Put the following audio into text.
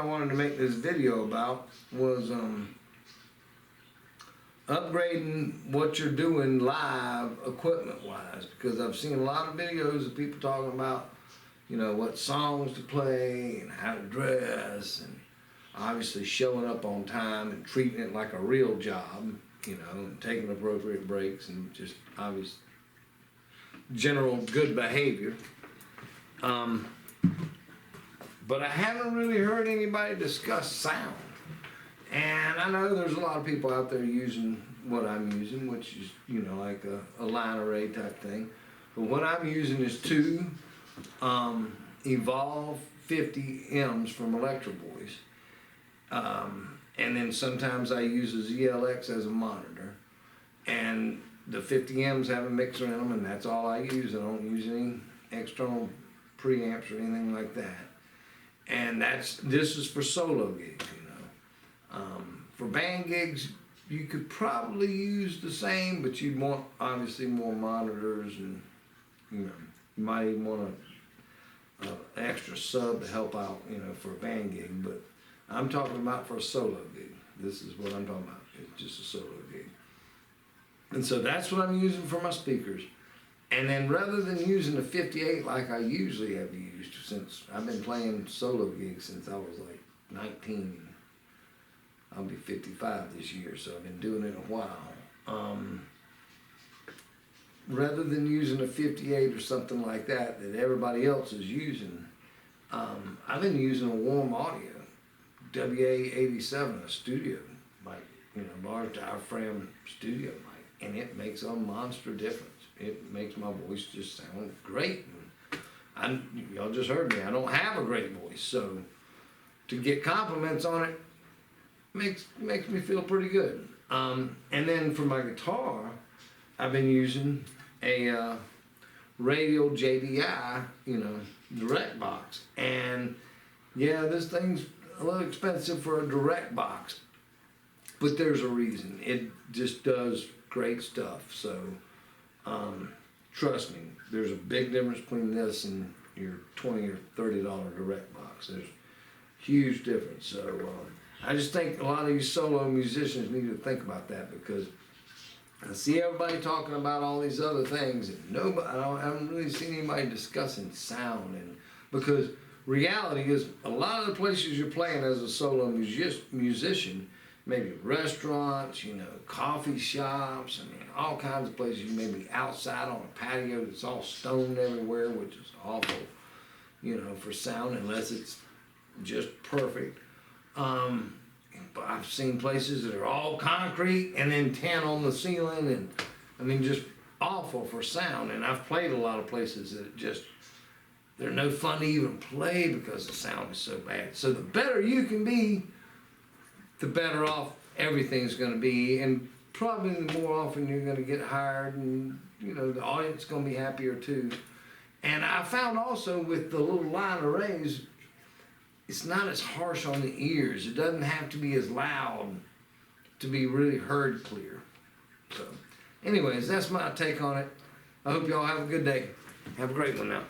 I wanted to make this video about was upgrading what you're doing live equipment wise, because I've seen a lot of videos of people talking about, you know, what songs to play and how to dress, and obviously showing up on time and treating it like a real job, you know, and taking appropriate breaks and just obvious general good behavior. But I haven't really heard anybody discuss sound. And I know there's a lot of people out there using what I'm using, which is, you know, like a line array type thing. But what I'm using is two Evolve 50 M's from Electro Voice. And then sometimes I use a ZLX as a monitor. And the 50 M's have a mixer in them, and that's all I use. I don't use any external preamps or anything like that. And this is for solo gigs, you know. For band gigs, you could probably use the same, but you'd want obviously more monitors, and you know, you might even want an extra sub to help out, you know, for a band gig. But I'm talking about for a solo gig. This is what I'm talking about. It's just a solo gig. And so that's what I'm using for my speakers. And then rather than using a 58 like I usually have used, since I've been playing solo gigs since I was like 19, I'll be 55 this year, so I've been doing it a while. Rather than using a 58 or something like that everybody else is using, I've been using a Warm Audio WA-87, a studio mic, you know, large diaphragm studio mic, and it makes a monster difference. It makes my voice just sound great. Y'all just heard me, I don't have a great voice, so to get compliments on it makes me feel pretty good. And then for my guitar, I've been using a Radial JDI, you know, direct box. And yeah, this thing's a little expensive for a direct box, but there's a reason. It just does great stuff. So trust me, there's a big difference between this and your $20 or $30 direct box. There's a huge difference. So I just think a lot of you solo musicians need to think about that, because I see everybody talking about all these other things, and I haven't really seen anybody discussing sound. And because reality is, a lot of the places you're playing as a solo musician, maybe restaurants, you know, coffee shops, I mean, all kinds of places. You may be outside on a patio that's all stone everywhere, which is awful, you know, for sound, unless it's just perfect. But I've seen places that are all concrete and then tin on the ceiling, and I mean, just awful for sound. And I've played a lot of places that they're no fun to even play because the sound is so bad. So the better you can be, the better off everything's going to be, and probably the more often you're going to get hired, and you know, the audience is going to be happier too. And I found also with the little line arrays, it's not as harsh on the ears. It doesn't have to be as loud to be really heard clear. So anyways, that's my take on it. I hope y'all have a good day. Have a great one now.